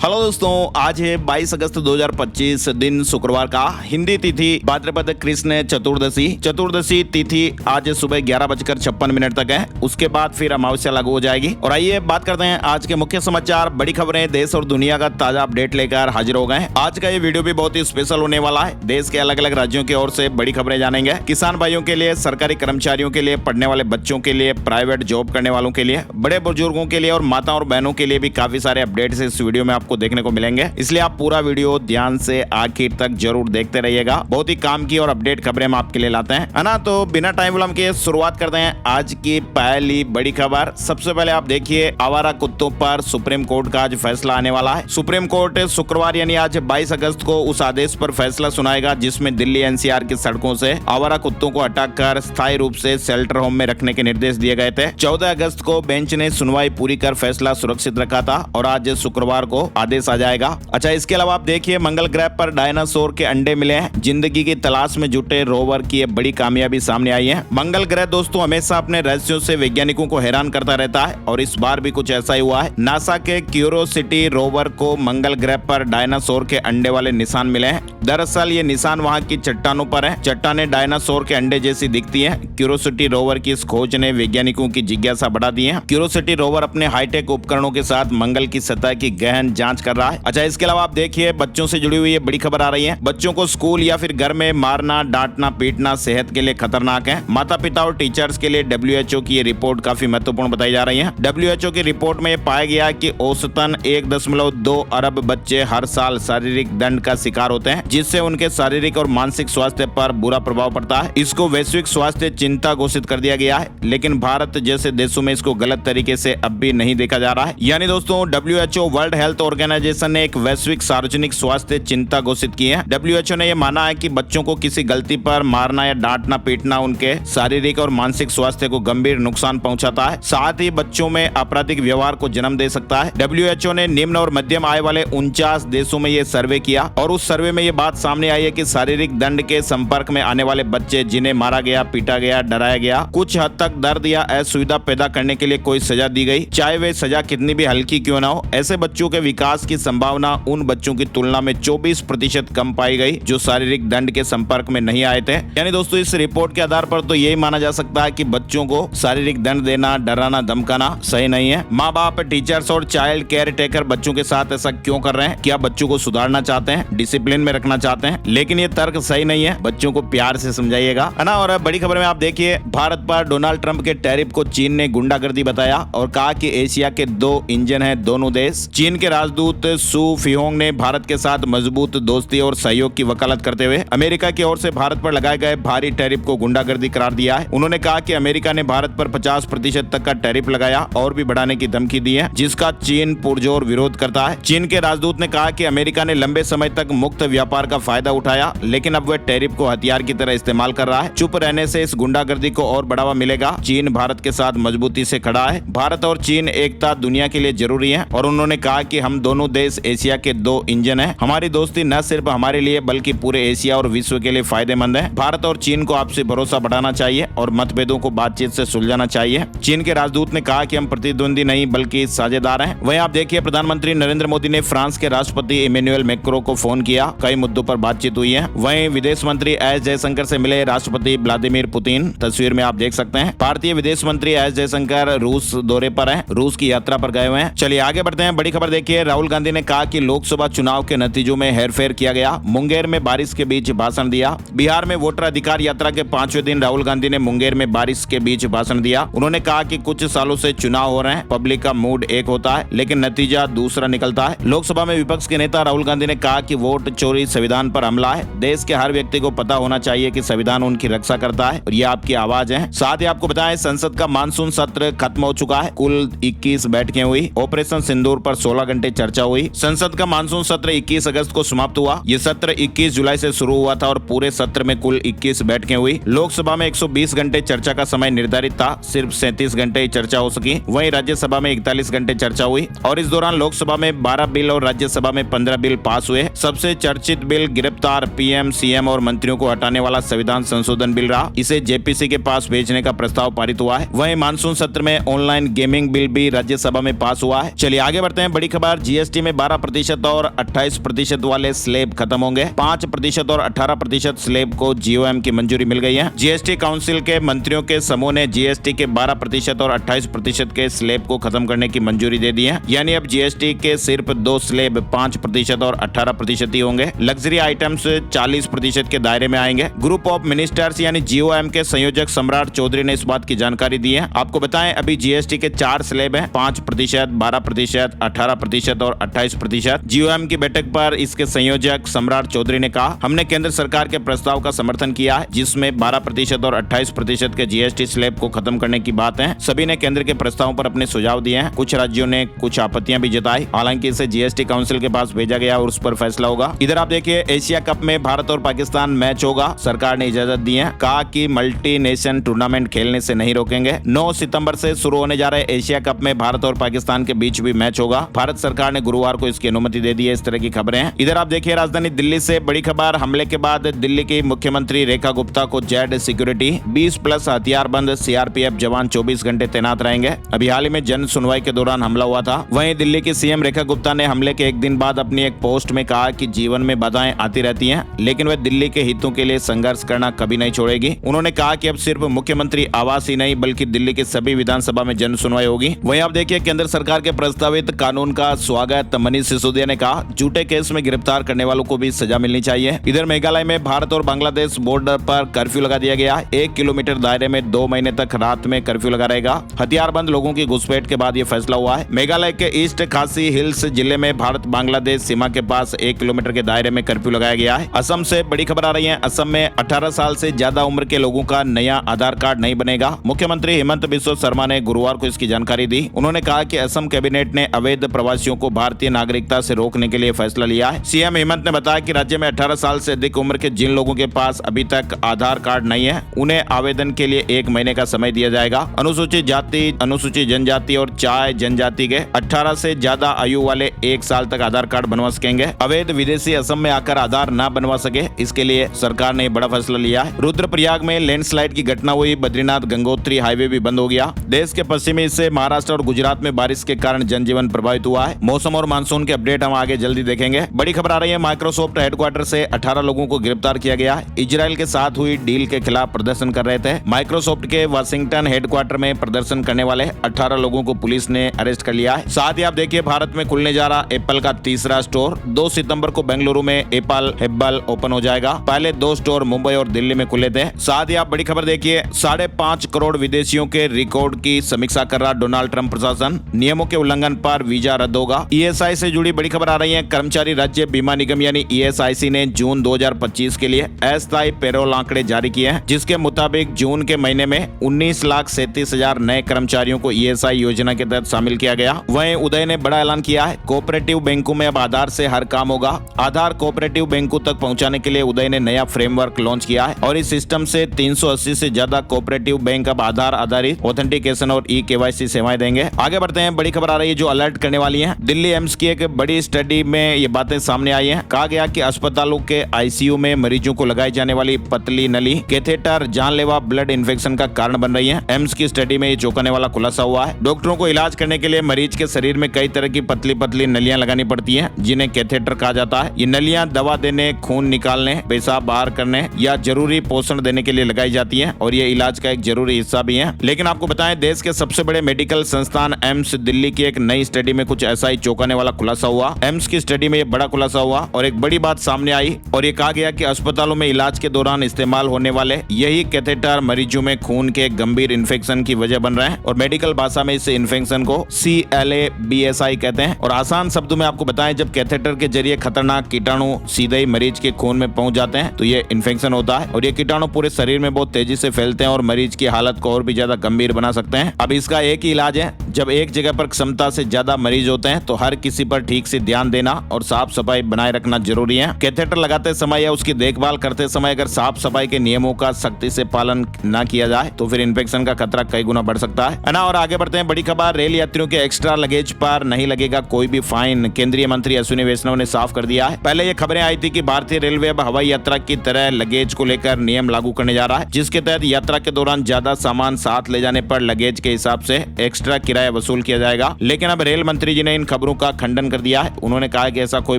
Hello दोस्तों, आज है 22 अगस्त 2025 दिन शुक्रवार का। हिंदी तिथि भाद्रपद कृष्ण चतुर्दशी तिथि आज सुबह 11:56 तक है। उसके बाद फिर अमावस्या लागू हो जाएगी। और आइए बात करते हैं आज के मुख्य समाचार, बड़ी खबरें, देश और दुनिया का ताजा अपडेट लेकर हाजिर हो गए। आज का ये वीडियो भी बहुत ही स्पेशल होने वाला है। देश के अलग अलग राज्यों की ओर से बड़ी खबरें जानेंगे। किसान भाइयों के लिए, सरकारी कर्मचारियों के लिए, पढ़ने वाले बच्चों के लिए, प्राइवेट जॉब करने वालों के लिए, बड़े बुजुर्गों के लिए और माता और बहनों के लिए भी काफी सारे अपडेट्स इस वीडियो में आपको देखने को मिलेंगे। इसलिए आप पूरा वीडियो ध्यान से आखिर तक जरूर देखते रहिएगा। बहुत ही काम की और अपडेट खबरें हम आपके लिए लाते हैं, है ना। तो बिना टाइम विलंब के शुरुआत करते हैं आज की पहली बड़ी खबर। सबसे पहले आप देखिए, आवारा कुत्तों पर सुप्रीम कोर्ट का आज फैसला आने वाला है। सुप्रीम कोर्ट शुक्रवार यानी आज 22 अगस्त को उस आदेश पर फैसला सुनाएगा जिसमें दिल्ली एनसीआर की सड़कों से आवारा कुत्तों को हटाकर स्थायी रूप से शेल्टर होम में रखने के निर्देश दिए गए थे। 14 अगस्त को बेंच ने सुनवाई पूरी कर फैसला सुरक्षित रखा था और आज शुक्रवार को आदेश आ जाएगा। अच्छा, इसके अलावा आप देखिए, मंगल ग्रह पर डायनासोर के अंडे मिले हैं। जिंदगी की तलाश में जुटे रोवर की बड़ी कामयाबी सामने आई है। मंगल ग्रह दोस्तों हमेशा अपने रहस्यों से वैज्ञानिकों को हैरान करता रहता है और इस बार भी कुछ ऐसा ही हुआ है। नासा के क्यूरोसिटी रोवर को मंगल ग्रह पर डायनासोर के अंडे वाले निशान मिले हैं। दरअसल ये निशान वहाँ की चट्टानों पर है। चट्टानें डायनासोर के अंडे जैसी दिखती हैं। क्यूरोसिटी रोवर की इस खोज ने वैज्ञानिकों की जिज्ञासा बढ़ा दी है। क्यूरोसिटी रोवर अपने हाईटेक उपकरणों के साथ मंगल की सतह की गहन जांच कर रहा है। अच्छा, इसके अलावा आप देखिए, बच्चों से जुड़ी हुई ये बड़ी खबर आ रही है। बच्चों को स्कूल या फिर घर में मारना, डांटना, पीटना सेहत के लिए खतरनाक है। माता पिता और टीचर्स के लिए WHO की ये रिपोर्ट काफी महत्वपूर्ण बताई जा रही है। WHO की रिपोर्ट में पाया गया कि औसतन 1.2 अरब बच्चे हर साल शारीरिक दंड का शिकार होते हैं, जिससे उनके शारीरिक और मानसिक स्वास्थ्य पर बुरा प्रभाव पड़ता है। इसको वैश्विक स्वास्थ्य चिंता घोषित कर दिया गया है, लेकिन भारत जैसे देशों में इसको गलत तरीके से अब भी नहीं देखा जा रहा है। यानी दोस्तों, WHO वर्ल्ड हेल्थ ऑर्गेनाइजेशन ने एक वैश्विक सार्वजनिक स्वास्थ्य चिंता घोषित की है। WHO ने यह माना है कि बच्चों को किसी गलती पर मारना या डांटना पीटना उनके शारीरिक और मानसिक स्वास्थ्य को गंभीर नुकसान पहुंचाता है, साथ ही बच्चों में आपराधिक व्यवहार को जन्म दे सकता है। WHO ने निम्न और मध्यम आय वाले 49 देशों में यह सर्वे किया और उस सर्वे में यह बात सामने आई है कि शारीरिक दंड के संपर्क में आने वाले बच्चे जिन्हें मारा गया, पीटा गया, डराया गया, कुछ हद तक दर्द या असुविधा पैदा करने के लिए कोई सजा दी गई, चाहे वे सजा कितनी भी हल्की क्यों ना हो, ऐसे बच्चों के विकास की संभावना उन बच्चों की तुलना में 24% कम पाई गई जो शारीरिक दंड के संपर्क में नहीं आए थे। यानी दोस्तों, इस रिपोर्ट के आधार पर तो यही माना जा सकता है कि बच्चों को शारीरिक दंड देना, डराना, धमकाना सही नहीं है। माँ बाप, टीचर्स और चाइल्ड केयर टेकर बच्चों के साथ ऐसा क्यों कर रहे हैं? क्या बच्चों को सुधारना चाहते हैं, डिसिप्लिन में रखना चाहते हैं? लेकिन ये तर्क सही नहीं है। बच्चों को प्यार से समझाइएगा, है ना। और बड़ी खबर में आप देखिए, भारत पर डोनाल्ड ट्रंप के टैरिफ को चीन ने गुंडागर्दी बताया और कहा कि एशिया के 2 इंजन है दोनों देश। चीन के राजदूत सू फिहोंग ने भारत के साथ मजबूत दोस्ती और सहयोग की वकालत करते हुए अमेरिका की ओर से भारत पर लगाए गए भारी टैरिफ को गुंडागर्दी करार दिया है। उन्होंने कहा कि अमेरिका ने भारत पर 50% तक का टैरिफ लगाया और भी बढ़ाने की धमकी दी है, जिसका चीन पुरजोर विरोध करता है। चीन के राजदूत ने कहा कि अमेरिका ने लंबे समय तक मुक्त व्यापार का फायदा उठाया, लेकिन अब वह टैरिफ को हथियार की तरह इस्तेमाल कर रहा है। चुप रहने से इस गुंडागर्दी को और बढ़ावा मिलेगा। चीन भारत के साथ मजबूती से खड़ा है। भारत और चीन एकता दुनिया के लिए जरूरी है और उन्होंने कहा कि हम दोनों देश एशिया के 2 इंजन है। हमारी दोस्ती न सिर्फ हमारे लिए बल्कि पूरे एशिया और विश्व के लिए फायदेमंद है। भारत और चीन को आपसी भरोसा बढ़ाना चाहिए और मतभेदों को बातचीत से सुलझाना चाहिए। चीन के राजदूत ने कहा कि हम प्रतिद्वंदी नहीं बल्कि साझेदार हैं। वहीं आप देखिए, प्रधानमंत्री नरेंद्र मोदी ने फ्रांस के राष्ट्रपति इमैनुअल मैक्रों को फोन किया। कई मुद्दों पर बातचीत हुई है। वहीं विदेश मंत्री एस जयशंकर से मिले राष्ट्रपति व्लादिमीर पुतिन। तस्वीर में आप देख सकते हैं, भारतीय विदेश मंत्री एस जयशंकर रूस दौरे पर है, रूस की यात्रा पर गए हुए हैं। चलिए आगे बढ़ते हैं। बड़ी खबर देखिए, राहुल गांधी ने कहा कि लोकसभा चुनाव के नतीजों में हेरफेर किया गया। मुंगेर में बारिश के बीच भाषण दिया। बिहार में वोटर अधिकार यात्रा के 5वें दिन राहुल गांधी ने मुंगेर में बारिश के बीच भाषण दिया। उन्होंने कहा कि कुछ सालों से चुनाव हो रहे हैं, पब्लिक का मूड एक होता है लेकिन नतीजा दूसरा निकलता है। लोकसभा में विपक्ष के नेता राहुल गांधी ने कहा कि वोट चोरी संविधान पर हमला है। देश के हर व्यक्ति को पता होना चाहिए कि संविधान उनकी रक्षा करता है और ये आपकी आवाज है। साथ ही आपको बताएं, संसद का मानसून सत्र खत्म हो चुका है। कुल 21 बैठकें हुई। ऑपरेशन सिंदूर पर 16 घंटे चर्चा हुई। संसद का मानसून सत्र 21 अगस्त को समाप्त हुआ। ये सत्र 21 जुलाई से शुरू हुआ था और पूरे सत्र में कुल 21 बैठकें हुई। लोकसभा में 120 घंटे चर्चा का समय निर्धारित था, सिर्फ 37 घंटे ही चर्चा हो सकी। वहीं राज्यसभा में 41 घंटे चर्चा हुई और इस दौरान लोकसभा में 12 बिल और राज्यसभा में 15 बिल पास हुए। सबसे चर्चित बिल गिरफ्तार PM, CM और मंत्रियों को हटाने वाला संविधान संशोधन बिल रहा। इसे JPC के पास भेजने का प्रस्ताव पारित हुआ है। वहीं मानसून सत्र में ऑनलाइन गेमिंग बिल भी राज्यसभा में पास हुआ है। चलिए आगे बढ़ते हैं। बड़ी खबर, जीएसटी में 12% और 28% वाले स्लैब खत्म होंगे। 5% और 18% स्लैब को जीओएम की मंजूरी मिल गई है। जीएसटी काउंसिल के मंत्रियों के समूह ने जीएसटी के 12% और 28% के स्लैब को खत्म करने की मंजूरी दे दी है। यानी अब जीएसटी के सिर्फ 2 स्लैब 5% और 18% ही होंगे। लग्जरी आइटम्स 40% के दायरे में आएंगे। ग्रुप ऑफ मिनिस्टर्स यानी जीओएम के संयोजक सम्राट चौधरी ने इस बात की जानकारी दी है। आपको बताएं, अभी जीएसटी के 4 स्लैब हैं, 5%, 12%, 18% और 28%। जीओएम की बैठक पर इसके संयोजक सम्राट चौधरी ने कहा, हमने केंद्र सरकार के प्रस्ताव का समर्थन किया है जिसमें 12% और 28% के जीएसटी स्लैब को खत्म करने की बात है। सभी ने केंद्र के प्रस्ताव पर अपने सुझाव दिए हैं। कुछ राज्यों ने कुछ आपत्तियां भी जताई। हालांकि इसे जीएसटी काउंसिल के पास भेजा गया और उस पर फैसला होगा। इधर आप देखिए, एशिया कप में भारत और पाकिस्तान मैच होगा। सरकार ने इजाजत दी है, कहा कि मल्टी नेशन टूर्नामेंट खेलने से नहीं रोकेंगे। 9 सितंबर से शुरू होने जा रहे एशिया कप में भारत और पाकिस्तान के बीच भी मैच होगा। भारत सरकार ने गुरुवार को इसकी अनुमति दे दी है। इस तरह की खबरें हैं। इधर आप देखिए, राजधानी दिल्ली से बड़ी खबर। हमले के बाद दिल्ली की मुख्यमंत्री रेखा गुप्ता को जेड सिक्योरिटी, 20+ हथियारबंद सीआरपीएफ जवान 24 घंटे तैनात रहेंगे। अभी हाल ही में जन सुनवाई के दौरान हमला हुआ था। वहीं दिल्ली की सीएम रेखा गुप्ता ने हमले के एक दिन बाद अपनी एक पोस्ट में कहा कि जीवन में बाधाएं आती रहती हैं, लेकिन वह दिल्ली के हितों के लिए संघर्ष करना कभी नहीं छोड़ेगी। उन्होंने कहा कि अब सिर्फ मुख्यमंत्री आवास ही नहीं बल्कि दिल्ली की सभी विधानसभा में जन सुनवाई होगी। वहीं आप देखिए, केंद्र सरकार के प्रस्तावित कानून का स्वागत मनीष सिसोदिया ने कहा, झूठे केस में गिरफ्तार करने वालों को भी सजा मिलनी चाहिए। इधर मेघालय में भारत और बांग्लादेश बॉर्डर पर कर्फ्यू लगा दिया गया। 1 किलोमीटर दायरे में 2 महीने तक रात में कर्फ्यू लगा रहेगा। हथियारबंद लोगों की घुसपैठ के बाद यह फैसला हुआ है। मेघालय के ईस्ट खासी हिल्स जिले में भारत बांग्लादेश सीमा के पास 1 किलोमीटर के दायरे में कर्फ्यू लगाया गया है। असम से बड़ी खबर आ रही है। असम में 18 साल से ज्यादा उम्र के लोगों का नया आधार कार्ड नहीं बनेगा। मुख्यमंत्री हेमंत बिस्वा शर्मा ने गुरुवार को इसकी जानकारी दी। उन्होंने कहा कि असम कैबिनेट ने अवैध प्रवासियों को भारतीय नागरिकता से रोकने के लिए फैसला लिया है। सीएम हेमंत ने बताया कि राज्य में 18 साल से अधिक उम्र के जिन लोगों के पास अभी तक आधार कार्ड नहीं है, उन्हें आवेदन के लिए 1 महीने का समय दिया जाएगा। अनुसूचित जाति, अनुसूचित जनजाति और चाय जनजाति के 18 से ज्यादा आयु वाले 1 साल तक आधार कार्ड बनवा सकेंगे। अवैध विदेशी असम में आकर आधार न बनवा सके, इसके लिए सरकार ने बड़ा फैसला लिया है। रुद्रप्रयाग में लैंडस्लाइड की घटना हुई। बद्रीनाथ गंगोत्री हाईवे भी बंद हो गया। देश के पश्चिमी हिस्से महाराष्ट्र और गुजरात में बारिश के कारण जनजीवन प्रभावित हुआ है। मौसम और मानसून के अपडेट हम आगे जल्दी देखेंगे। बड़ी खबर आ रही है, माइक्रोसॉफ्ट हेडक्वार्टर से 18 लोगों को गिरफ्तार किया गया। इजराइल के साथ हुई डील के खिलाफ प्रदर्शन कर रहे थे। माइक्रोसॉफ्ट के वाशिंगटन हेडक्वार्टर में प्रदर्शन करने वाले 18 लोगों को पुलिस ने अरेस्ट कर लिया है। साथ ही आप देखिए, भारत में खुलने जा रहा एप्पल का तीसरा स्टोर। 2 सितंबर को बेंगलुरु में एप्पल हब ओपन हो जाएगा। पहले 2 स्टोर मुंबई और दिल्ली में खुले थे। साथ ही आप बड़ी खबर देखिए, 5.5 करोड़ विदेशियों के रिकॉर्ड की समीक्षा कर रहा डोनाल्ड ट्रंप प्रशासन। नियमों के उल्लंघन पर वीजा रद्द होगा। ईएसआई से जुड़ी बड़ी खबर आ रही है। कर्मचारी राज्य बीमा निगम यानी ईएसआईसी ने जून 2025 के लिए अस्थायी पेरोल आंकड़े जारी किए हैं, जिसके मुताबिक जून के महीने में 19,37,000 नए कर्मचारियों को ईएसआई योजना के तहत शामिल किया गया। वहीं उदय ने बड़ा ऐलान किया है, कोऑपरेटिव बैंकों में अब आधार से हर काम होगा। आधार कोऑपरेटिव बैंकों तक पहुंचाने के लिए उदय ने नया फ्रेमवर्क लॉन्च किया है और इस सिस्टम से 380 से ज्यादा कोऑपरेटिव बैंक अब आधार आधारित ऑथेंटिकेशन और ई-केवाईसी सेवाएं देंगे। आगे बढ़ते हैं, बड़ी खबर आ रही है जो अलर्ट करने वाली है। दिल्ली एम्स की एक बड़ी स्टडी में ये बातें सामने आई है। कहा गया कि अस्पतालों के आईसीयू में मरीजों को लगाई जाने वाली पतली नली कैथेटर जानलेवा ब्लड इन्फेक्शन का कारण बन रही है। एम्स की स्टडी में ये चौंकाने वाला खुलासा हुआ है। डॉक्टरों को इलाज करने के लिए मरीज के शरीर में कई तरह की पतली पतली नलियां लगानी पड़ती हैं, जिन्हें कैथेटर कहा जाता है। ये नलियां दवा देने, खून निकालने, पेशाब बाहर करने या जरूरी पोषण देने के लिए लगाई जाती हैं और ये इलाज का एक जरूरी हिस्सा भी है। लेकिन आपको बताएं, देश के सबसे बड़े मेडिकल संस्थान एम्स दिल्ली की एक नई स्टडी में कुछ ऐसा ही चौंकाने वाला खुलासा हुआ। एम्स की स्टडी में ये बड़ा खुलासा हुआ और एक बड़ी बात सामने आई और ये कहा गया कि अस्पतालों में इलाज के दौरान इस्तेमाल होने वाले यही कैथेटर मरीजों में खून के गंभीर इन्फेक्शन की वजह बन रहे हैं और मेडिकल भाषा में इस इन्फेक्शन को CLABSI कहते हैं। और आसान शब्दों में आपको बताएं, जब कैथेटर के जरिए खतरनाक कीटाणु सीधे ही मरीज के खून में पहुंच जाते हैं तो ये इन्फेक्शन होता है और ये कीटाणु पूरे शरीर में बहुत तेजी से फैलते हैं और मरीज की हालत को और भी ज्यादा गंभीर बना सकते हैं। अब इसका एक ही इलाज है, जब एक जगह पर क्षमता से ज्यादा मरीज होते हैं तो हर किसी पर ठीक से ध्यान देना और साफ सफाई बनाए रखना जरूरी है। कैथेटर लगाते समय या उसकी देखभाल करते समय अगर साफ सफाई के नियमों का सख्ती से पालन न किया जाए तो फिर इन्फेक्शन का खतरा कई गुना बढ़ सकता है ना। और आगे बढ़ते हैं, बड़ी खबर, रेल यात्रियों के एक्स्ट्रा लगेज पर नहीं लगेगा कोई भी फाइन। केंद्रीय मंत्री अश्विनी वैष्णव ने साफ कर दिया है। पहले ये खबरें आई थी कि भारतीय रेलवे अब हवाई यात्रा की तरह लगेज को लेकर नियम लागू करने जा रहा है, जिसके तहत यात्रा के दौरान ज्यादा सामान साथ ले जाने पर लगेज के हिसाब से एक्स्ट्रा किराया किराया वसूल किया जाएगा। लेकिन अब रेल मंत्री जी ने इन खबरों का खंडन कर दिया है। उन्होंने कहा कि ऐसा कोई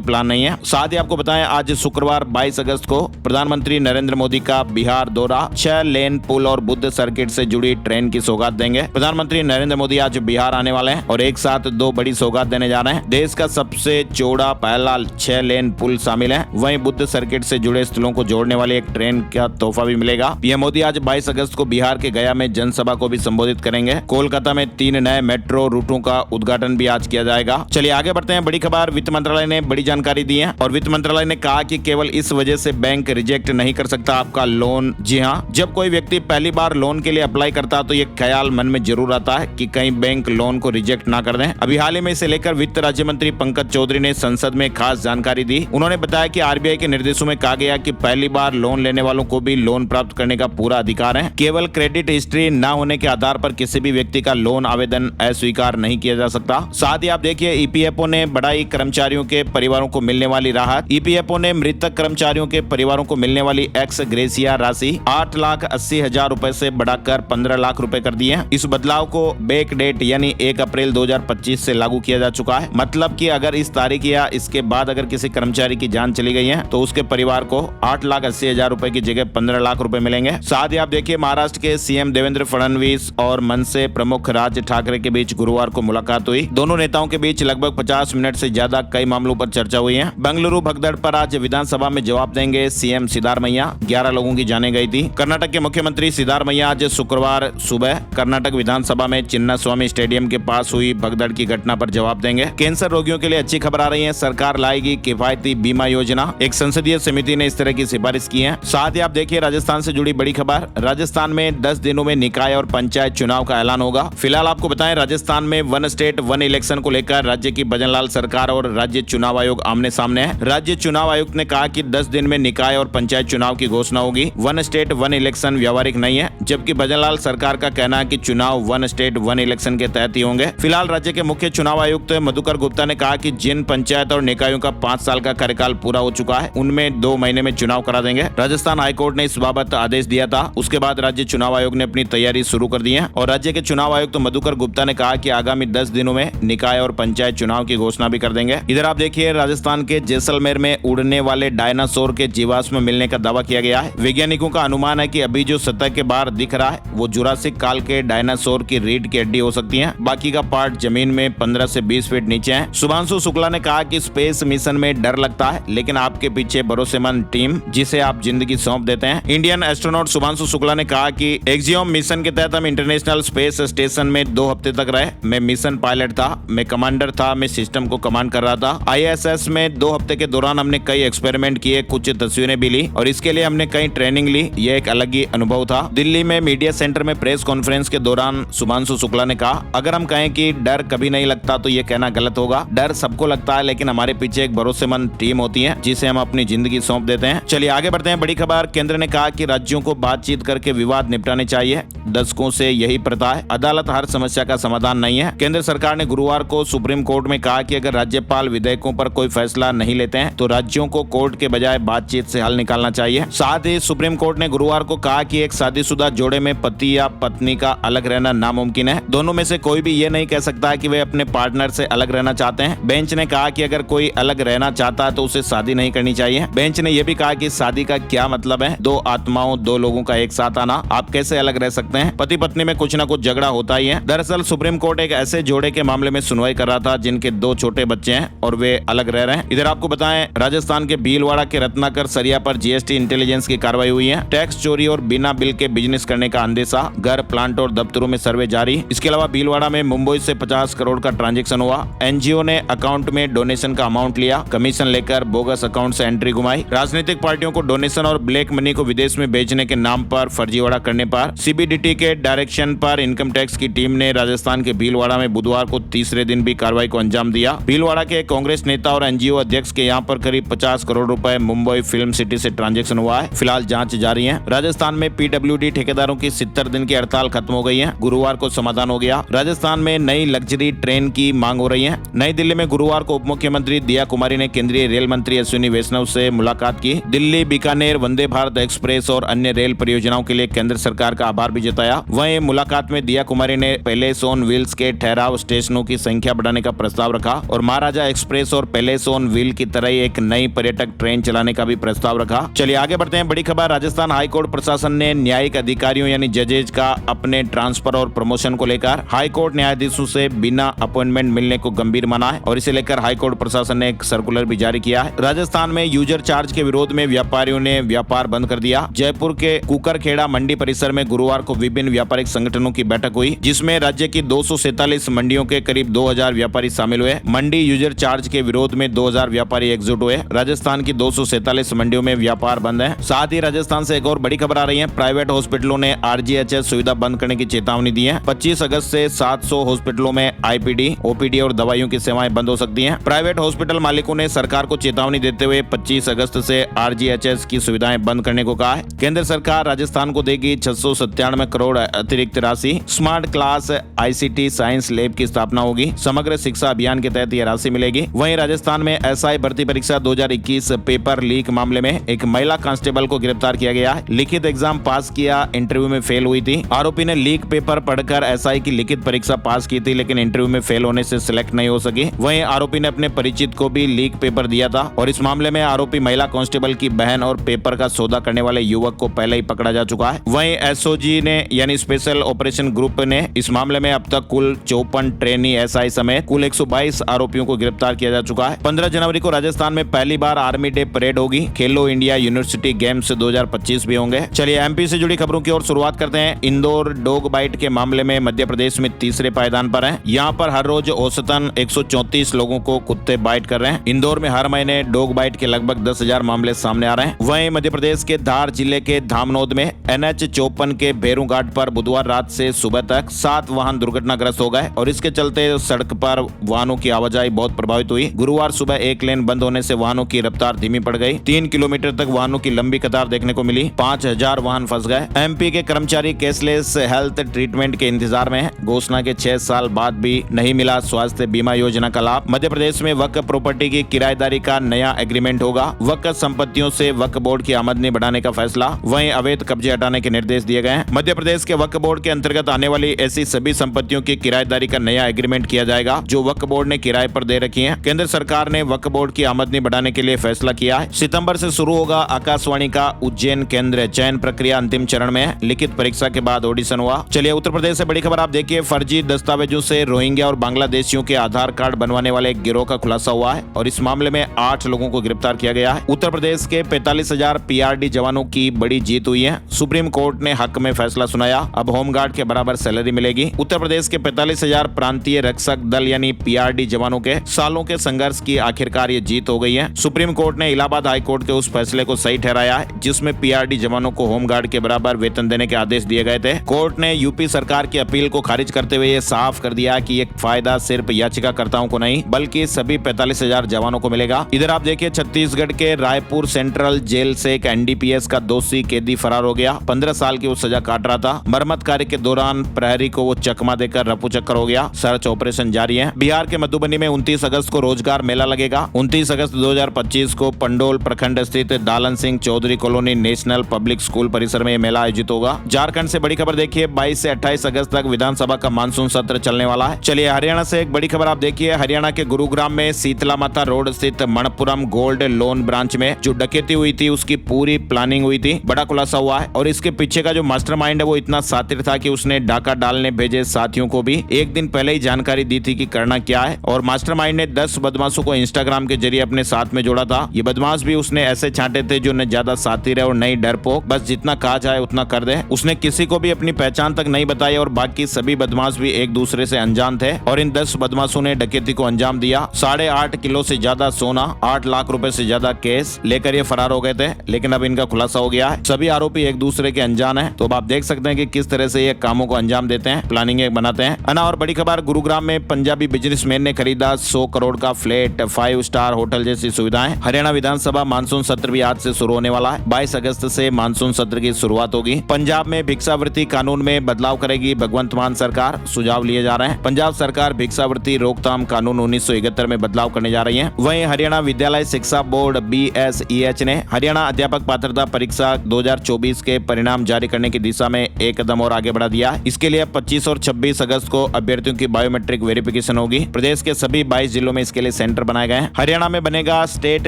प्लान नहीं है। साथ ही आपको बताएं, आज शुक्रवार 22 अगस्त को प्रधानमंत्री नरेंद्र मोदी का बिहार दौरा, 6 लेन पुल और बुद्ध सर्किट से जुड़ी ट्रेन की सौगात देंगे। प्रधानमंत्री नरेंद्र मोदी आज बिहार आने वाले हैं और एक साथ 2 बड़ी सौगात देने जा रहे हैं। देश का सबसे चौड़ा पहला 6 लेन पुल शामिल है। वहीं बुद्ध सर्किट से जुड़े स्थलों को जोड़ने वाली एक ट्रेन का तोहफा भी मिलेगा। पीएम मोदी आज 22 अगस्त को बिहार के गया में जनसभा को भी संबोधित करेंगे। कोलकाता में 3 नए मेट्रो रूटों का उद्घाटन भी आज किया जाएगा। चलिए आगे बढ़ते हैं। बड़ी खबर, वित्त मंत्रालय ने बड़ी जानकारी दी है और वित्त मंत्रालय ने कहा कि केवल इस वजह से बैंक रिजेक्ट नहीं कर सकता आपका लोन। जी हाँ, जब कोई व्यक्ति पहली बार लोन के लिए अप्लाई करता है तो ये ख्याल मन में जरूर आता है कि कहीं बैंक लोन को रिजेक्ट ना कर दें। अभी हाल ही में इसे लेकर वित्त राज्य मंत्री पंकज चौधरी ने संसद में खास जानकारी दी। उन्होंने बताया कि आरबीआई के निर्देशों में कहा गया कि पहली बार लोन लेने वालों को भी लोन प्राप्त करने का पूरा अधिकार है। केवल क्रेडिट हिस्ट्री न होने के आधार पर किसी भी व्यक्ति का लोन आवेदन अस्वीकार नहीं किया जा सकता। साथ ही आप देखिए, ईपीएफओ ने बढ़ाई कर्मचारियों के परिवारों को मिलने वाली राहत। ईपीएफओ ने मृतक कर्मचारियों के परिवारों को मिलने वाली एक्स ग्रेसिया राशि 8,80,000 रुपए से बढ़ाकर 15 लाख रुपए कर दी है। इस बदलाव को बैक डेट यानी 1 अप्रैल 2025 से लागू किया जा चुका है। मतलब कि अगर इस तारीख या इसके बाद अगर किसी कर्मचारी की जान चली गई है तो उसके परिवार को 8,80,000 रुपए की जगह 15 लाख रुपए मिलेंगे। साथ ही आप देखिए, महाराष्ट्र के सीएम देवेंद्र फडणवीस और मनसे प्रमुख राज ठाकरे के बीच गुरुवार को मुलाकात हुई। दोनों नेताओं के बीच लगभग 50 मिनट से ज्यादा कई मामलों पर चर्चा हुई है। बेंगलुरु भगदड़ पर आज विधानसभा में जवाब देंगे सीएम सिद्धारमैया। 11 लोगों की जाने गई थी। कर्नाटक के मुख्यमंत्री सिद्धारमैया आज शुक्रवार सुबह कर्नाटक विधानसभा में चिन्नास्वामी स्टेडियम के पास हुई भगदड़ की घटना पर जवाब देंगे। कैंसर रोगियों के लिए अच्छी खबर आ रही है। सरकार लाएगी किफायती बीमा योजना। एक संसदीय समिति ने इस तरह की सिफारिश की है। साथ ही आप देखिए, राजस्थान से जुड़ी बड़ी खबर। राजस्थान में 10 दिनों में निकाय और पंचायत चुनाव का ऐलान होगा। फिलहाल आपको बताएं, राजस्थान में 1 स्टेट 1 इलेक्शन को लेकर राज्य की भजनलाल सरकार और राज्य चुनाव आयोग आमने सामने है। राज्य चुनाव आयुक्त ने कहा कि 10 दिन में निकाय और पंचायत चुनाव की घोषणा होगी। 1 स्टेट 1 इलेक्शन व्यावहारिक नहीं है, जबकि भजनलाल सरकार का कहना है कि चुनाव 1 स्टेट 1 इलेक्शन के तहत ही होंगे। फिलहाल राज्य के मुख्य चुनाव आयुक्त मधुकर गुप्ता ने कहा कि जिन पंचायत और निकायों का 5 साल का कार्यकाल पूरा हो चुका है उनमें 2 महीने में चुनाव करा देंगे। राजस्थान हाईकोर्ट ने इस बाबत आदेश दिया था। उसके बाद राज्य चुनाव आयोग ने अपनी तैयारी शुरू कर दी है और राज्य के चुनाव आयुक्त मधुकर गुप्ता ने कहा कि आगामी 10 दिनों में निकाय और पंचायत चुनाव की घोषणा भी कर देंगे। इधर आप देखिए, राजस्थान के जैसलमेर में उड़ने वाले डायनासोर के जीवाश्म मिलने का दावा किया गया है। वैज्ञानिकों का अनुमान है कि अभी जो सतह के बाहर दिख रहा है वो जुरासिक काल के डायनासोर की रीढ़ की हड्डी हो सकती है। बाकी का पार्ट जमीन में 15 से 20 फीट नीचे है। शुभांशु शुक्ला ने कहा कि स्पेस मिशन में डर लगता है, लेकिन आपके पीछे भरोसेमंद टीम जिसे आप जिंदगी सौंप देते हैं। इंडियन एस्ट्रोनॉट शुभांशु शुक्ला ने कहा कि एक्सियोम मिशन के तहत हम इंटरनेशनल स्पेस स्टेशन में 2 हफ्ते तक रहे। मैं मिशन पायलट था, मैं कमांडर था, मैं सिस्टम को कमांड कर रहा था। आईएसएस में 2 हफ्ते के दौरान हमने कई एक्सपेरिमेंट किए, कुछ तस्वीरें भी ली और इसके लिए हमने कई ट्रेनिंग ली। यह एक अलग ही अनुभव था। दिल्ली में मीडिया सेंटर में प्रेस कॉन्फ्रेंस के दौरान शुभांशु शुक्ला ने कहा, अगर हम कहें कि डर कभी नहीं लगता तो ये कहना गलत होगा। डर सबको लगता है, लेकिन हमारे पीछे एक भरोसेमंद टीम होती है जिसे हम अपनी जिंदगी सौंप देते हैं। चलिए आगे बढ़ते हैं। बड़ी खबर, केंद्र ने कहा कि राज्यों को बातचीत करके विवाद निपटाने चाहिए। दशकों से यही प्रथा है। अदालत हर समस्या का समाधान नहीं है। केंद्र सरकार ने गुरुवार को सुप्रीम कोर्ट में कहा कि अगर राज्यपाल विधेयकों पर कोई फैसला नहीं लेते हैं तो राज्यों को कोर्ट के बजाय बातचीत से हल निकालना चाहिए। साथ ही सुप्रीम कोर्ट ने गुरुवार को कहा कि एक शादीशुदा जोड़े में पति या पत्नी का अलग रहना नामुमकिन है। दोनों में से कोई भी ये नहीं कह सकता कि वे अपने पार्टनर से अलग रहना चाहते हैं। बेंच ने कहा कि अगर कोई अलग रहना चाहता है तो उसे शादी नहीं करनी चाहिए। बेंच ने यह भी कहा कि शादी का क्या मतलब है? 2 आत्माओं, 2 लोगों का एक साथ आना। आप कैसे अलग रह सकते हैं? पति पत्नी में कुछ ना कुछ झगड़ा होता ही है। दरअसल सुप्रीम कोर्ट एक ऐसे जोड़े के मामले में सुनवाई कर रहा था जिनके 2 छोटे बच्चे हैं और वे अलग रह रहे हैं। इधर आपको बताएं, राजस्थान के भीलवाड़ा के रत्नाकर सरिया पर जीएसटी इंटेलिजेंस की कार्रवाई हुई है। टैक्स चोरी और बिना बिल के बिजनेस करने का अंदेशा। घर, प्लांट और दफ्तरों में सर्वे जारी। इसके अलावा भीलवाड़ा में मुंबई से 50 करोड़ का ट्रांजैक्शन हुआ। एनजीओ ने अकाउंट में डोनेशन का अमाउंट लिया, कमीशन लेकर बोगस अकाउंट से एंट्री घुमाई। राजनीतिक पार्टियों को डोनेशन और ब्लैक मनी को विदेश में बेचने के नाम पर फर्जीवाड़ा करने पर सीबीडीटी के डायरेक्शन पर इनकम टैक्स की टीम ने राजस्थान के भीलवाड़ा में बुधवार को तीसरे दिन भी कार्रवाई को अंजाम दिया। भीलवाड़ा के कांग्रेस नेता और एनजीओ अध्यक्ष के यहाँ पर करीब 50 करोड़ रुपए मुंबई फिल्म सिटी से ट्रांजैक्शन हुआ है। फिलहाल जांच जारी है। राजस्थान में पीडब्ल्यूडी ठेकेदारों की 70 दिन की हड़ताल खत्म हो गई है। गुरुवार को समाधान हो गया। राजस्थान में नई लग्जरी ट्रेन की मांग हो रही है। नई दिल्ली में गुरुवार को उप मुख्यमंत्री दिया कुमारी ने केंद्रीय रेल मंत्री अश्विनी वैष्णव से मुलाकात की। दिल्ली बीकानेर वंदे भारत एक्सप्रेस और अन्य रेल परियोजनाओं के लिए केंद्र सरकार का आभार भी जताया। वहीं मुलाकात में दिया कुमारी ने पहले से ऑन व्हील्स के ठहराव स्टेशनों की संख्या बढ़ाने का प्रस्ताव रखा और महाराजा एक्सप्रेस और पैलेस ऑन व्हील की तरह एक नई पर्यटक ट्रेन चलाने का भी प्रस्ताव रखा। चलिए आगे बढ़ते हैं। बड़ी खबर, राजस्थान हाईकोर्ट प्रशासन ने न्यायिक अधिकारियों यानी जजेज का अपने ट्रांसफर और प्रमोशन को लेकर हाईकोर्ट न्यायाधीशों से बिना अपॉइंटमेंट मिलने को गंभीर माना है और इसे लेकर हाईकोर्ट प्रशासन ने एक सर्कुलर भी जारी किया है। राजस्थान में यूजर चार्ज के विरोध में व्यापारियों ने व्यापार बंद कर दिया। जयपुर के कुकरखेड़ा मंडी परिसर में गुरुवार को विभिन्न व्यापारिक संगठनों की बैठक हुई, जिसमें राज्य की 247 मंडियों के करीब 2000 व्यापारी शामिल हुए। मंडी यूजर चार्ज के विरोध में 2000 व्यापारी एकजुट हुए। राजस्थान की 247 मंडियों में व्यापार बंद है। साथ ही राजस्थान से एक और बड़ी खबर आ रही है। प्राइवेट हॉस्पिटलों ने आरजीएचएस सुविधा बंद करने की चेतावनी दी है। 25 अगस्त से 700 हॉस्पिटलों में आईपीडी, ओपीडी और दवाइयों की सेवाएं बंद हो सकती हैं। प्राइवेट हॉस्पिटल मालिकों ने सरकार को चेतावनी देते हुए 25 अगस्त से आरजीएचएस की सुविधाएं बंद करने को कहा है। केंद्र सरकार राजस्थान को देगी 697 करोड़ अतिरिक्त राशि। Smart class ICT science lab की स्थापना होगी। समग्र शिक्षा अभियान के तहत यह राशि मिलेगी। वहीं राजस्थान में एसआई भर्ती परीक्षा 2021 पेपर लीक मामले में एक महिला कांस्टेबल को गिरफ्तार किया गया है। लिखित एग्जाम पास किया, इंटरव्यू में फेल हुई थी। आरोपी ने लीक पेपर पढ़कर एसआई की लिखित परीक्षा पास की थी, लेकिन इंटरव्यू में फेल होने से सिलेक्ट नहीं हो सकी। वहीं आरोपी ने अपने परिचित को भी लीक पेपर दिया था और इस मामले में आरोपी महिला कांस्टेबल की बहन और पेपर का सौदा करने वाले युवक को पहले ही पकड़ा जा चुका है। वहीं एसओजी ने यानी स्पेशल ऑपरेशन ग्रुप ने इस मामले में अब तक कुल 54 ट्रेनी एसआई समेत कुल 122 आरोपियों को गिरफ्तार किया जा चुका है। 15 जनवरी को राजस्थान में पहली बार आर्मी डे परेड होगी। खेलो इंडिया यूनिवर्सिटी गेम्स 2025 भी होंगे। चलिए एमपी से जुड़ी खबरों की ओर शुरुआत करते हैं। इंदौर डॉग बाइट के मामले में मध्य प्रदेश में तीसरे पायदान पर है। यहाँ पर हर रोज औसतन 134 लोगों को कुत्ते बाइट कर रहे हैं। इंदौर में हर महीने डॉग बाइट के लगभग 10,000 मामले सामने आ रहे हैं। वहीं मध्य प्रदेश के धार जिले के धामनोद में NH 54 के भेरू घाट पर बुधवार रात से सुबह तक 7 वाहन दुर्घटनाग्रस्त हो गए और इसके चलते सड़क पर वाहनों की आवाजाही बहुत प्रभावित हुई। गुरुवार सुबह एक लेन बंद होने से वाहनों की रफ्तार धीमी पड़ गई। 3 किलोमीटर तक वाहनों की लंबी कतार देखने को मिली। 5000 वाहन फंस गए। एमपी के कर्मचारी कैशलेस हेल्थ ट्रीटमेंट के इंतजार में है। घोषणा के 6 साल बाद भी नहीं मिला स्वास्थ्य बीमा योजना का लाभ। मध्य प्रदेश में वक्फ प्रॉपर्टी की किराएदारी का नया एग्रीमेंट होगा। वक्फ संपत्तियों से वक्फ बोर्ड की आमदनी बढ़ाने का फैसला। वहीं अवैध कब्जे हटाने के निर्देश दिए गए हैं। मध्य प्रदेश के वक्फ बोर्ड के अंतर्गत आने वाली ऐसी सभी संपत्तियों की किराएदारी का नया एग्रीमेंट किया जाएगा जो वक्फ बोर्ड ने किराए पर दे रखी है। केंद्र सरकार ने वक्फ बोर्ड की आमदनी बढ़ाने के लिए फैसला किया है। सितंबर से शुरू होगा आकाशवाणी का उज्जैन केंद्र। चयन प्रक्रिया अंतिम चरण में है। लिखित परीक्षा के बाद ऑडिशन हुआ। चलिए उत्तर प्रदेश से बड़ी खबर आप देखिए। फर्जी दस्तावेजों से रोहिंग्या और बांग्लादेशियों के आधार कार्ड बनवाने वाले एक गिरोह का खुलासा हुआ है और इस मामले में 8 लोगों को गिरफ्तार किया गया है। उत्तर प्रदेश के 45,000 पीआरडी जवानों की बड़ी जीत हुई है। सुप्रीम कोर्ट ने हक में फैसला सुनाया। अब होमगार्ड के बराबर सैलरी मिलेगी। उत्तर प्रदेश के 45,000 प्रांतीय रक्षक दल यानी पीआरडी जवानों के सालों के संघर्ष की आखिरकार ये जीत हो गई है। सुप्रीम कोर्ट ने इलाहाबाद हाई कोर्ट के उस फैसले को सही ठहराया है जिसमें पीआरडी जवानों को होमगार्ड के बराबर वेतन देने के आदेश दिए गए थे। कोर्ट ने यूपी सरकार की अपील को खारिज करते हुए ये साफ कर दिया कि ये फायदा सिर्फ याचिकाकर्ताओं को नहीं बल्कि सभी 45,000 जवानों को मिलेगा। इधर आप देखिए छत्तीसगढ़ के रायपुर सेंट्रल जेल से एक एनडीपीएस का दोषी कैदी फरार हो गया। 15 साल की वो सजा काट रहा था। मरम्मत कार्य के दौरान प्रहरी को वो चकमा देकर रफू चक्कर हो गया। सर्च ऑपरेशन जारी है। बिहार के मधुबनी में 29 अगस्त को रोजगार मेला लगेगा। 29 अगस्त 2025 को पंडोल प्रखंड स्थित Dalan Singh Chaudhary colony national public school परिसर में मेला आयोजित होगा। झारखंड से बड़ी खबर देखिए। 22 से 28 अगस्त तक विधानसभा का मानसून सत्र चलने वाला है। चलिए हरियाणा से एक बड़ी खबर आप देखिए। हरियाणा के गुरुग्राम में शीतला माता रोड स्थित मणपुरम गोल्ड लोन ब्रांच में जो डकैती हुई थी उसकी पूरी प्लानिंग हुई थी। बड़ा खुलासा हुआ है और इसके पीछे का जो मास्टरमाइंड है वो इतना शातिर था कि उसने डाका डालने भेजे साथियों को भी एक दिन पहले ही जानकारी दी थी कि करना क्या है और मास्टरमाइंड ने 10 बदमाशों को इंस्टाग्राम के जरिए अपने साथ में जोड़ा था। ये बदमाश भी उसने ऐसे छांटे थे जो न ज्यादा शातिर है और नहीं डरपोक, बस जितना कहा जाए उतना कर दे। उसने किसी को भी अपनी पहचान तक नहीं बताई और बाकी सभी बदमाश भी एक दूसरे से अनजान थे और इन 10 बदमाशों ने डकैती को अंजाम दिया। 8.5 किलो से ज्यादा सोना, 8 लाख रुपए से ज्यादा कैश लेकर ये फरार हो गए थे, लेकिन अब इनका खुलासा हो गया है। सभी आरोपी एक दूसरे के अनजान है। तो अब आप देख सकते हैं कि किस तरह से ये कामों को अंजाम देते हैं, प्लानिंग बनाते हैं। अन्ना और बड़ी खबर, गुरुग्राम में पंजाबी बिजनेसमैन ने खरीदा 100 करोड़ का फ्लैट, 5 स्टार होटल जैसी सुविधाएं। हरियाणा विधानसभा मानसून सत्र भी आज से शुरू होने वाला है। 22 अगस्त से मानसून सत्र की शुरुआत होगी। पंजाब में भिक्षावृत्ति कानून में बदलाव करेगी भगवंत मान सरकार, सुझाव लिए जा रहे हैं। पंजाब सरकार भिक्षावृत्ति रोकथाम कानून 1971 में बदलाव करने जा रही है। वहीं हरियाणा विद्यालय शिक्षा बोर्ड BSEH ने हरियाणा अध्यापक पात्रता परीक्षा 2024 के परिणाम जारी करने की दिशा में एक कदम और आगे बढ़ा दिया। इसके लिए 25 और 26 अगस्त को अभ्यर्थियों की बायोमेट्रिक वेरिफिकेशन होगी। प्रदेश के सभी 22 जिलों में इसके लिए सेंटर बनाए गए हैं। हरियाणा में बनेगा स्टेट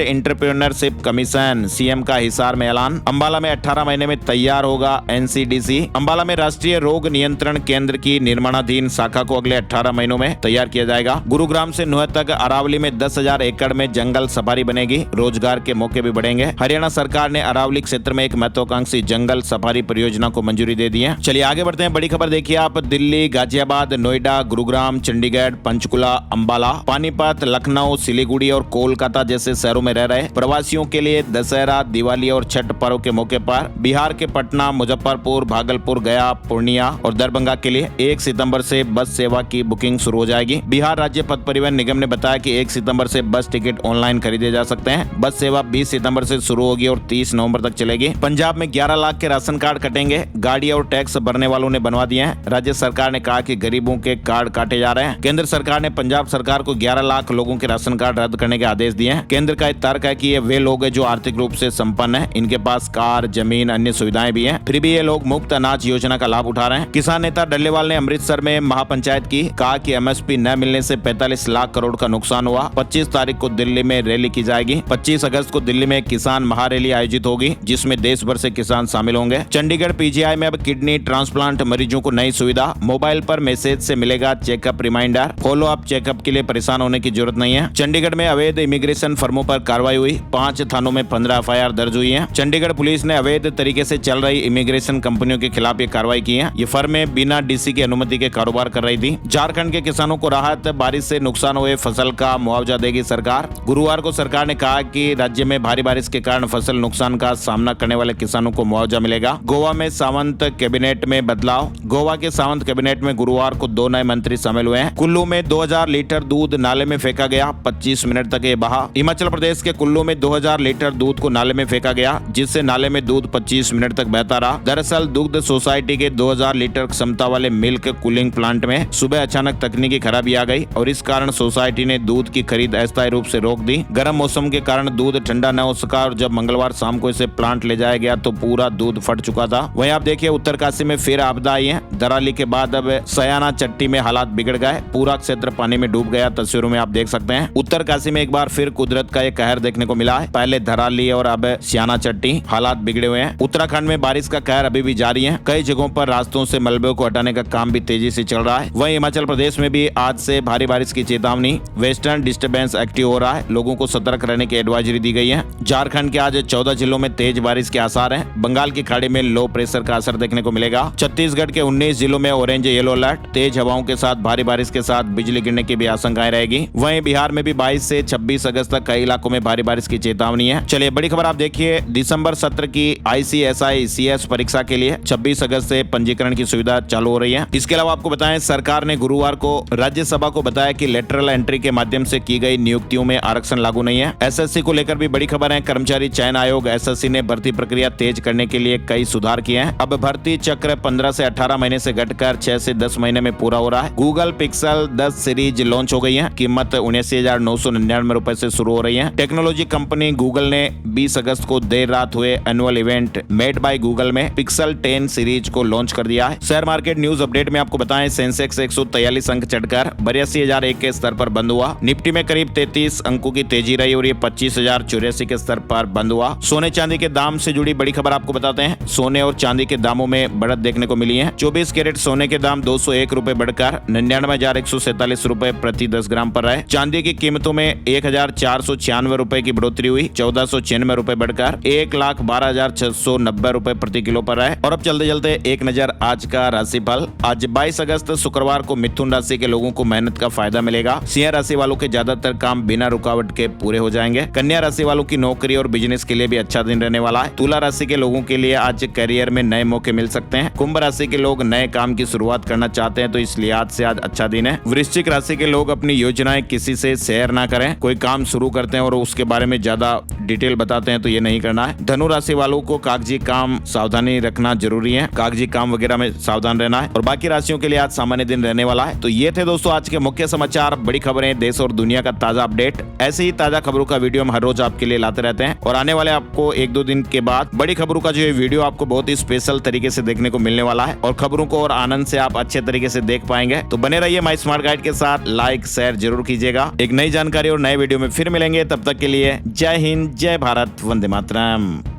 एंटरप्रेन्योरशिप कमीशन, सीएम का हिसार में ऐलान। अंबाला में 18 महीने में तैयार होगा एनसीडीसी। अंबाला में राष्ट्रीय रोग नियंत्रण केंद्र की निर्माणाधीन शाखा को अगले 18 महीनों में तैयार किया जाएगा। गुरुग्राम से नुह तक अरावली में 10,000 एकड़ में जंगल सफारी बनेगी। रोजगार के मौके भी बढ़ेंगे। हरियाणा सरकार ने अरावली क्षेत्र में एक महत्वाकांक्षी जंगल सफारी परियोजना को मंजूरी दे दी है। चलिए आगे बढ़ते हैं। बड़ी खबर देखिए आप, दिल्ली, गाजियाबाद, नोएडा, गुरुग्राम, चंडीगढ़, पंचकुला, अंबाला, पानीपत, लखनऊ, सिलीगुड़ी और कोलकाता जैसे शहरों में रह रहे प्रवासियों के लिए दशहरा, दिवाली और छठ पर्व के मौके पर बिहार के पटना, मुजफ्फरपुर, भागलपुर, गया, पूर्णिया और दरभंगा के लिए 1 सितंबर से बस सेवा की बुकिंग शुरू हो जाएगी। बिहार राज्य पथ परिवहन निगम ने बताया कि 1 सितंबर से बस टिकट ऑनलाइन खरीदे जा सकते हैं। बस सेवा 20 सितंबर से शुरू होगी और 30 नवंबर तक चलेगी। पंजाब में 11 लाख के राशन कार्ड कटेंगे। गाड़ी और टैक्स भरने वालों ने बनवा दिए हैं। राज्य सरकार ने कहा कि गरीबों के कार्ड काटे जा रहे हैं। केंद्र सरकार ने पंजाब सरकार को 11 लाख लोगों के राशन कार्ड रद्द करने के आदेश दिए हैं। केंद्र का तर्क है कि ये वे लोग हैं जो आर्थिक रूप से संपन्न हैं, इनके पास कार, जमीन, अन्य सुविधाएं भी हैं, फिर भी ये लोग मुफ्त अनाज योजना का लाभ उठा रहे हैं। किसान नेता डल्लेवाल ने अमृतसर में महापंचायत की, कहा कि एमएसपी न मिलने से 45 लाख करोड़ का नुकसान हुआ। 25 तारीख को दिल्ली में रैली की जाएगी। 25 अगस्त को दिल्ली में किसान महारैली आयोजित होगी, जिसमें देश भर से किसान शामिल होंगे। चंडीगढ़ पीजीआई में अब किडनी ट्रांसप्लांट मरीजों को नई सुविधा, मोबाइल पर मैसेज से मिलेगा checkup reminder. Follow up checkup के लिए परेशान होने की जरूरत नहीं है। चंडीगढ़ में अवैध इमिग्रेशन फर्मों पर कार्रवाई हुई। 5 थानों में 15 एफआईआर दर्ज हुई है। चंडीगढ़ पुलिस ने अवैध तरीके से चल रही इमिग्रेशन कंपनियों के खिलाफ ये कार्रवाई की है। ये फर्में बिना डीसी की अनुमति के कारोबार कर रही थी। झारखंड के किसानों को राहत, बारिश से नुकसान हुए फसल का मुआवजा देगी सरकार। गुरुवार को सरकार ने कहा कि राज्य में भारी बारिश के कारण फसल नुकसान का सामना करने वाले किसानों को मुआवजा मिलेगा। गोवा में सावंत कैबिनेट में बदलाव। गोवा के सावंत कैबिनेट में गुरुवार को 2 नए मंत्री शामिल हुए हैं। कुल्लू में 2000 लीटर दूध नाले में फेंका गया, 25 मिनट तक ये बहा। हिमाचल प्रदेश के कुल्लू में 2000 लीटर दूध को नाले में फेंका गया, जिससे नाले में दूध 25 मिनट तक बहता रहा। दरअसल दुग्ध सोसाइटी के 2000 लीटर क्षमता वाले मिल्क कूलिंग प्लांट में सुबह अचानक तकनीकी खराबी आ गई और इस कारण सोसाइटी ने दूध की खरीद अस्थायी रूप से रोक दी। गर्म मौसम के कारण दूध ठंडा न हो सका और जब मंगलवार शाम को इसे प्लांट ले जाया गया तो पूरा दूध फट चुका था। वहीं आप देखिए उत्तरकाशी में फिर आपदा आई है। दराली के बाद अब सयाना चट्टी में हालात बिगड़ गए, पूरा क्षेत्र पानी में डूब गया। तस्वीरों में आप देख सकते हैं उत्तरकाशी में एक बार फिर कुदरत का एक कहर देखने को मिला है। पहले धराली और अब सयाना चट्टी, हालात बिगड़े हुए हैं। उत्तराखंड में बारिश का कहर अभी भी जारी है। कई जगहों पर रास्तों से मलबे को हटाने का काम भी तेजी से चल रहा है। वहीं हिमाचल प्रदेश में भी आज से भारी बारिश की चेतावनी, वेस्टर्न डिस्टर्बेंस एक्टिव हो रहा है, लोगों को सतर्क रहने की एडवाइजरी दी गई है। झारखंड के आज 14 जिलों में तेज बारिश के आसार हैं। बंगाल की खाड़ी में लो प्रेशर का असर देखने को मिलेगा। छत्तीसगढ़ के 19 जिलों में ऑरेंज येलो अलर्ट, तेज हवाओं के साथ भारी बारिश के साथ बिजली गिरने की भी आशंकाएं रहेगी। वहीं बिहार में भी 22 से 26 अगस्त तक कई इलाकों में भारी बारिश की चेतावनी है। चलिए बड़ी खबर आप देखिए, दिसंबर सत्र की ICSI CS परीक्षा के लिए 26 अगस्त से पंजीकरण की सुविधा चालू हो रही है। इसके अलावा आपको बताएं सरकार ने गुरुवार को राज्यसभा को बताया कि लेटरल एंट्री के माध्यम से की गई नियुक्तियों में आरक्षण लागू नहीं है। SSC को लेकर भी बड़ी खबर है। कर्मचारी चयन आयोग SSC ने भर्ती प्रक्रिया तेज करने के लिए कई सुधार किए हैं। अब भर्ती चक्र 15 से 18 महीने से घटकर 6 से 10 महीने में पूरा हो रहा है। गूगल पिक्सल 10 सीरीज लॉन्च हो गई है। कीमत 79,999 रुपए से शुरू हो रही है। टेक्नोलॉजी कंपनी गूगल ने 20 अगस्त को देर रात हुए annual event made by Google में पिक्सल 10 सीरीज को लॉन्च कर दिया है। शेयर मार्केट न्यूज अपडेट में आपको बताएं, सेंसेक्स 143 अंक चढ़कर 82,001 के स्तर पर बंद हुआ। निफ्टी में करीब 33 अंकों की तेजी रही और ये 25,084 के स्तर पर बंद हुआ। सोने चांदी के दाम से जुड़ी बड़ी खबर आपको बताते हैं। सोने और चांदी के दामों में बढ़त देखने को मिली है। 24 कैरेट सोने के दाम 201 रुपए बढ़कर 99,147 रुपए प्रति 10 ग्राम पर रहे। चांदी की कीमतों में 1,496 रुपए की बढ़ोतरी हुई, 1,496 रुपए बढ़कर 1,12,690 रुपए प्रति किलो पर रहे। और अब चलते चलते एक नजर आज का राशिफल। आज 22 अगस्त शुक्रवार को मिथुन राशि के लोगों को मेहनत का फायदा मिलेगा। सिंह राशि वालों के ज्यादातर काम बिना रुकावट के पूरे हो जाएंगे। कन्या राशि वालों की नौकरी और बिजनेस के लिए भी अच्छा दिन रहने वाला है। तुला राशि के लोगों के लिए आज करियर में नए मौके मिल सकते हैं। कुंभ राशि के लोग नए काम की शुरुआत करना चाहते हैं तो इस लिहाज से आज अच्छा दिन है। वृश्चिक राशि के लोग अपनी योजनाएं किसी से शेयर ना करें। कोई काम शुरू करते हैं और उसके बारे में ज्यादा डिटेल बताते हैं तो ये नहीं करना है। धनु राशि वालों को कागजी काम सावधानी रखना जरूरी है, कागजी काम वगैरह में सावधान रहना है। और बाकी राशियों के लिए आज सामान्य दिन रहने वाला है। तो ये थे दोस्तों आज के मुख्य समाचार, बड़ी खबरें, देश और दुनिया का ताजा अपडेट। ऐसे ही ताजा खबरों का वीडियो हम हर रोज आपके लिए लाते रहते हैं और आने वाले आपको 1-2 दिन के बाद बड़ी खबरों का जो ये वीडियो आपको बहुत ही स्पेशल तरीके से देखने को मिलने वाला है और खबरों को और आनंद से आप अच्छे तरीके से देख पाएंगे। तो बने रहिए माई स्मार्ट गाइड के साथ, लाइक शेयर जरूर कीजिएगा। एक नई जानकारी और नए वीडियो में फिर मिलेंगे, तब तक के लिए जय हिंद, जय भारत, वंदे मातरम।